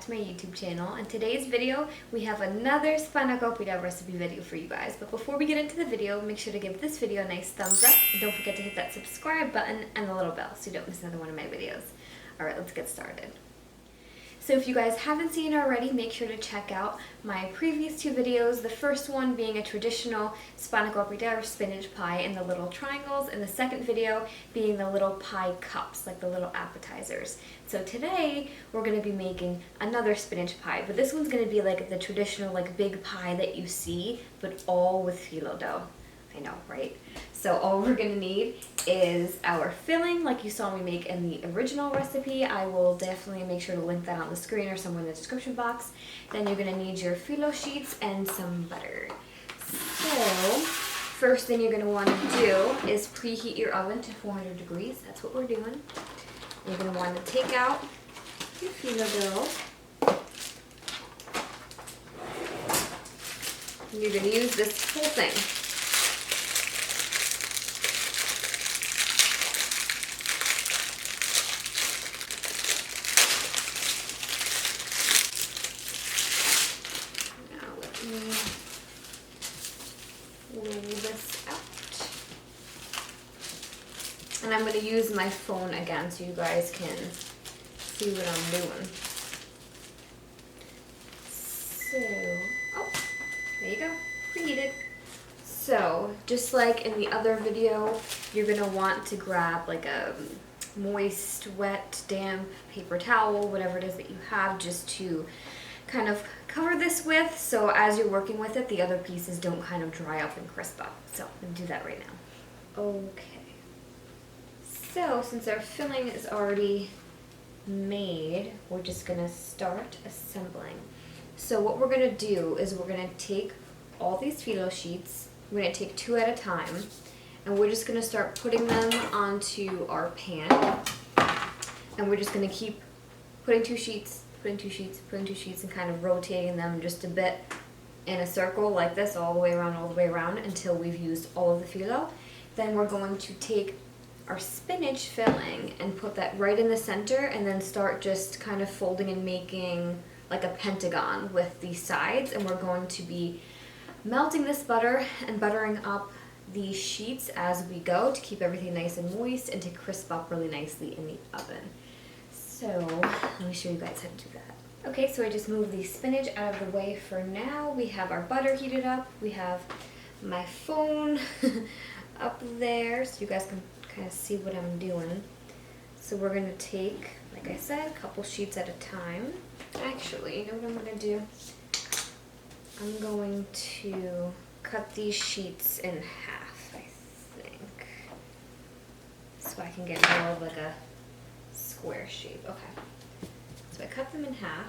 to my YouTube channel. In today's video, we have another Spanakopita recipe video for you guys. But before we get into the video, make sure to give this video a nice thumbs up. And don't forget to hit that subscribe button and the little bell so you don't miss another one of my videos. Alright, let's get started. So if you guys haven't seen it already, make sure to check out my previous two videos. The first one being a traditional spanakopita or spinach pie in the little triangles, and the second video being the little pie cups, like the little appetizers. So today we're going to be making another spinach pie, but this one's going to be like the traditional like big pie that you see, but all with phyllo dough. I know, right? So all we're going to need is our filling like you saw me make in the original recipe. I will definitely make sure to link that on the screen or somewhere in the description box. Then you're going to need your phyllo sheets and some butter. So first thing you're going to want to do is preheat your oven to 400 degrees. That's what we're doing. You're going to want to take out your phyllo dough. And you're going to use this whole thing. Roll this out. And I'm going to use my phone again so you guys can see what I'm doing. So, oh, there you go, preheated. So, just like in the other video, you're going to want to grab like a moist, wet, damp paper towel, whatever it is that you have, just to kind of cover this with, so as you're working with it, the other pieces don't kind of dry up and crisp up. So I'm going to do that right now. Okay. So since our filling is already made, we're just going to start assembling. So what we're going to do is we're going to take all these phyllo sheets, we're going to take 2 at a time, and we're just going to start putting them onto our pan. And we're just going to keep putting 2 sheets, putting 2 sheets, putting 2 sheets, and kind of rotating them just a bit in a circle like this, all the way around until we've used all of the phyllo. Then we're going to take our spinach filling and put that right in the center, and then start just kind of folding and making like a pentagon with the sides. And we're going to be melting this butter and buttering up these sheets as we go to keep everything nice and moist and to crisp up really nicely in the oven. So, let me show you guys how to do that. Okay, so I just moved the spinach out of the way for now. We have our butter heated up. We have my phone up there so you guys can kind of see what I'm doing. So we're going to take, like I said, a couple sheets at a time. Actually, you know what I'm going to do? I'm going to cut these sheets in half, I think. So I can get more of like a square shape. Okay, so I cut them in half.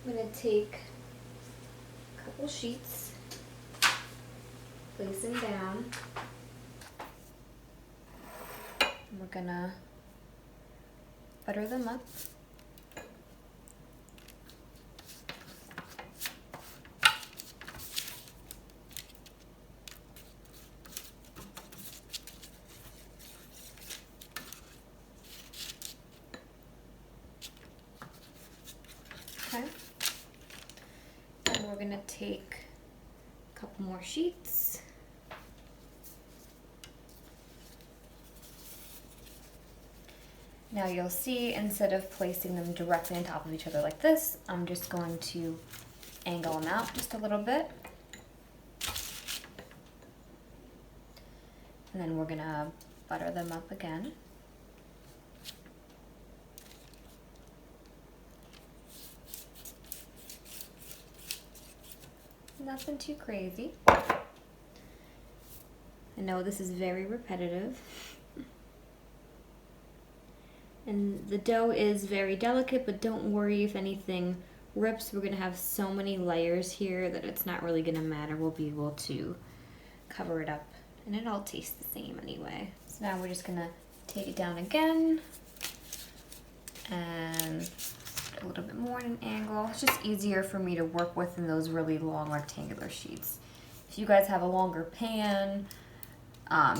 I'm going to take a couple sheets, place them down, and we're going to butter them up. And we're going to take a couple more sheets. Now you'll see, instead of placing them directly on top of each other like this, I'm just going to angle them out just a little bit. And then we're going to butter them up again. Nothing too crazy. I know this is very repetitive. And the dough is very delicate, but don't worry if anything rips. We're going to have so many layers here that it's not really going to matter. We'll be able to cover it up, and it all tastes the same anyway. So now we're just going to take it down again and a little bit more at an angle. It's just easier for me to work with in those really long rectangular sheets. If you guys have a longer pan,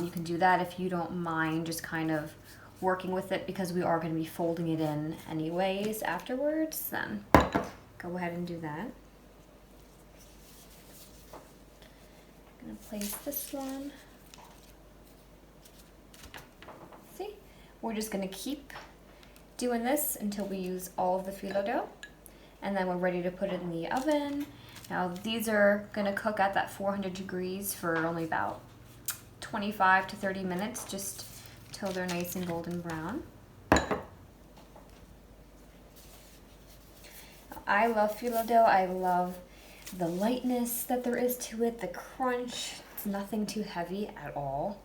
you can do that if you don't mind just kind of working with it because we are going to be folding it in anyways afterwards, then go ahead and do that. I'm going to place this one. See? We're just going to keep doing this until we use all of the phyllo dough, and then we're ready to put it in the oven. Now these are going to cook at that 400 degrees for only about 25 to 30 minutes, just till they're nice and golden brown. I love phyllo dough. I love the lightness that there is to it, the crunch. It's nothing too heavy at all.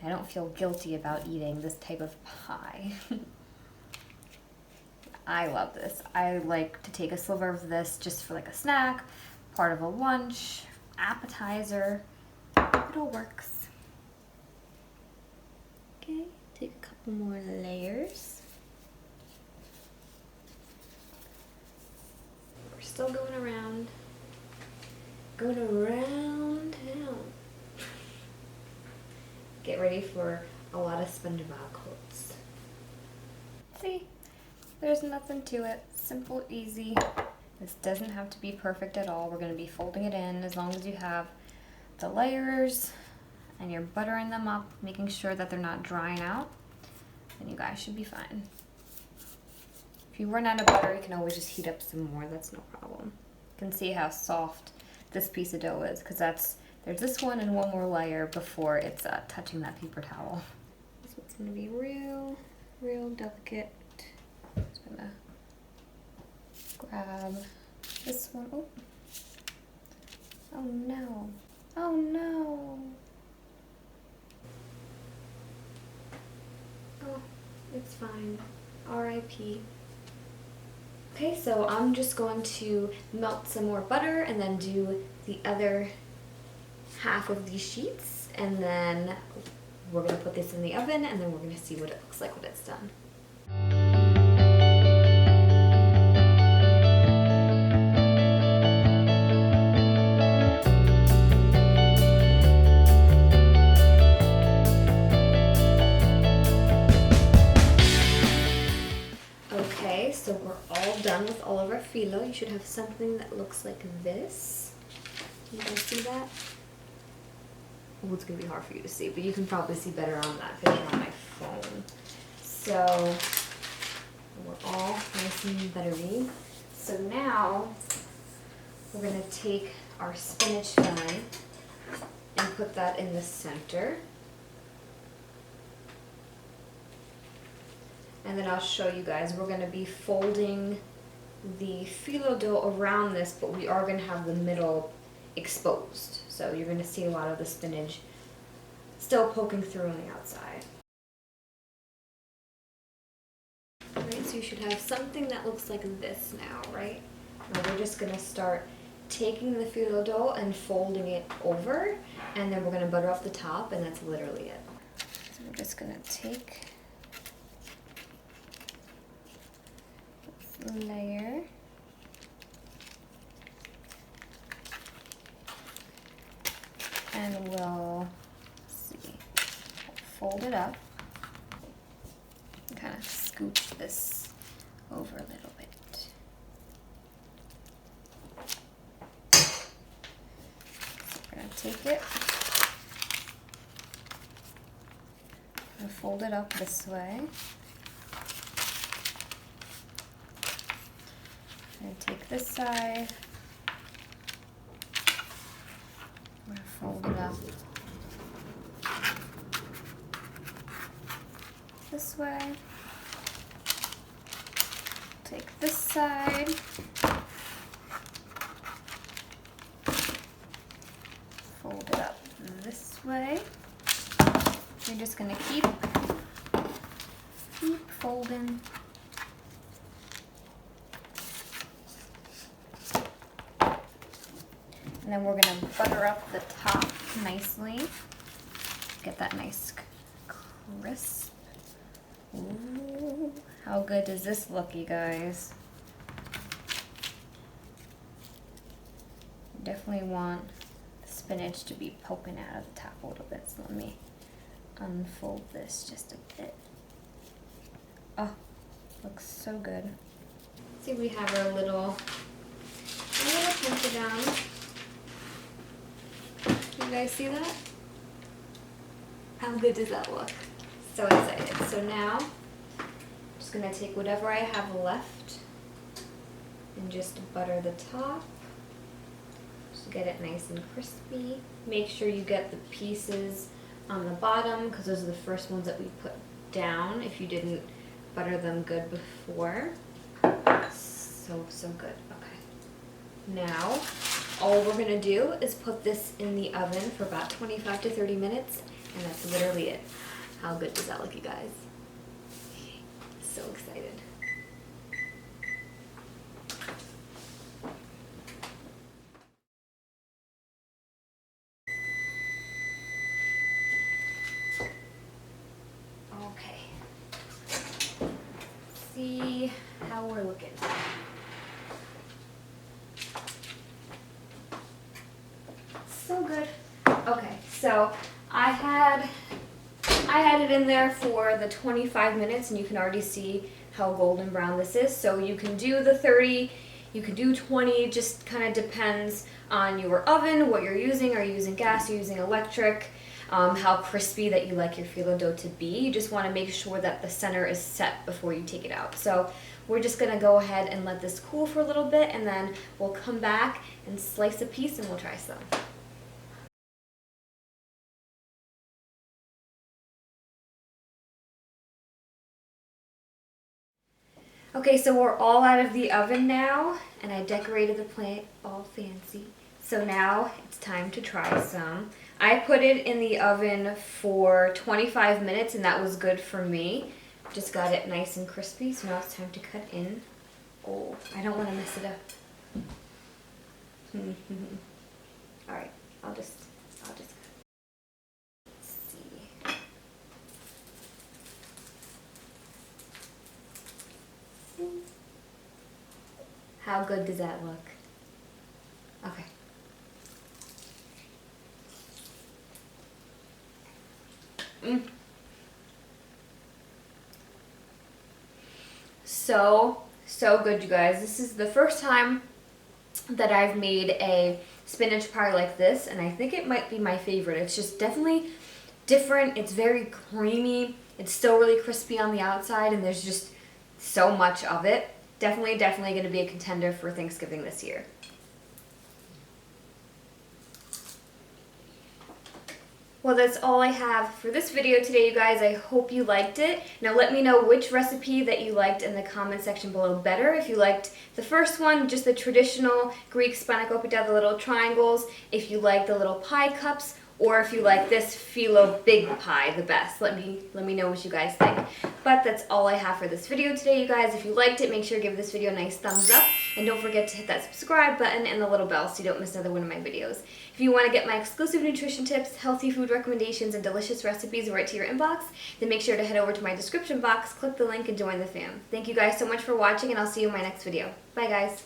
I don't feel guilty about eating this type of pie. I love this. I like to take a sliver of this just for like a snack, part of a lunch, appetizer. It all works. Okay, take a couple more layers. We're still going around town. Get ready for a lot of SpongeBob quotes. See? There's nothing to it. Simple, easy. This doesn't have to be perfect at all. We're going to be folding it in as long as you have the layers and you're buttering them up, making sure that they're not drying out, then you guys should be fine. If you run out of butter, you can always just heat up some more. That's no problem. You can see how soft this piece of dough is because there's this one and one more layer before it's touching that paper towel. This one's going to be real delicate. Just gonna grab this one. Oh. Oh no. Oh no. Oh, it's fine. R.I.P. Okay, so I'm just going to melt some more butter and then do the other half of these sheets, and then we're gonna put this in the oven, and then we're gonna see what it looks like when it's done. Okay, so we're all done with all of our phyllo. You should have something that looks like this. Can you guys see that? Oh, it's gonna be hard for you to see, but you can probably see better on that picture on my phone. So we're all nice and buttery. So now we're gonna take our spinach vine and put that in the center. And then I'll show you guys, we're gonna be folding the phyllo dough around this, but we are gonna have the middle exposed. So you're gonna see a lot of the spinach still poking through on the outside. Alright, so you should have something that looks like this now, right? Now we're just gonna start taking the phyllo dough and folding it over, and then we're gonna butter off the top, and that's literally it. So we're just gonna take this layer, and we'll fold it up and kind of scoop this over a little bit. So we're going to take it and fold it up this way. And take this side. I'm going to fold it up this way. Take this side. Fold it up this way. You're just gonna keep folding. And then we're gonna butter up the top nicely. Get that nice crisp. Ooh, how good does this look, you guys? Definitely want the spinach to be poking out of the top a little bit, so let me unfold this just a bit. Oh, looks so good. See, we have our little pincher down. You guys see that? How good does that look? So excited. So now, I'm just gonna take whatever I have left and just butter the top. Just get it nice and crispy. Make sure you get the pieces on the bottom because those are the first ones that we put down if you didn't butter them good before. So good. Okay. Now, all we're gonna do is put this in the oven for about 25 to 30 minutes, and that's literally it. How good does that look, you guys? So excited. Okay. See how we're looking. So good. Okay, so I had it in there for the 25 minutes, and you can already see how golden brown this is. So you can do the 30, you can do 20, just kind of depends on your oven, what you're using. Are you using gas, are you using electric, how crispy that you like your phyllo dough to be. You just want to make sure that the center is set before you take it out. So we're just going to go ahead and let this cool for a little bit, and then we'll come back and slice a piece and we'll try some. Okay, so we're all out of the oven now, and I decorated the plate all fancy. So now it's time to try some. I put it in the oven for 25 minutes, and that was good for me. Just got it nice and crispy, so now it's time to cut in. Oh, I don't want to mess it up. All right, I'll just How good does that look? Okay. So good, you guys. This is the first time that I've made a spinach pie like this, and I think it might be my favorite. It's just definitely different. It's very creamy. It's still really crispy on the outside, and there's just so much of it. Definitely going to be a contender for Thanksgiving this year. Well, that's all I have for this video today, you guys. I hope you liked it. Now let me know which recipe that you liked in the comment section below better. If you liked the first one, just the traditional Greek spanakopita, the little triangles. If you like the little pie cups, or if you like this phyllo big pie the best. Let me know what you guys think. But that's all I have for this video today, you guys. If you liked it, make sure to give this video a nice thumbs up, and don't forget to hit that subscribe button and the little bell so you don't miss another one of my videos. If you want to get my exclusive nutrition tips, healthy food recommendations, and delicious recipes right to your inbox, then make sure to head over to my description box, click the link, and join the fam. Thank you guys so much for watching, and I'll see you in my next video. Bye, guys.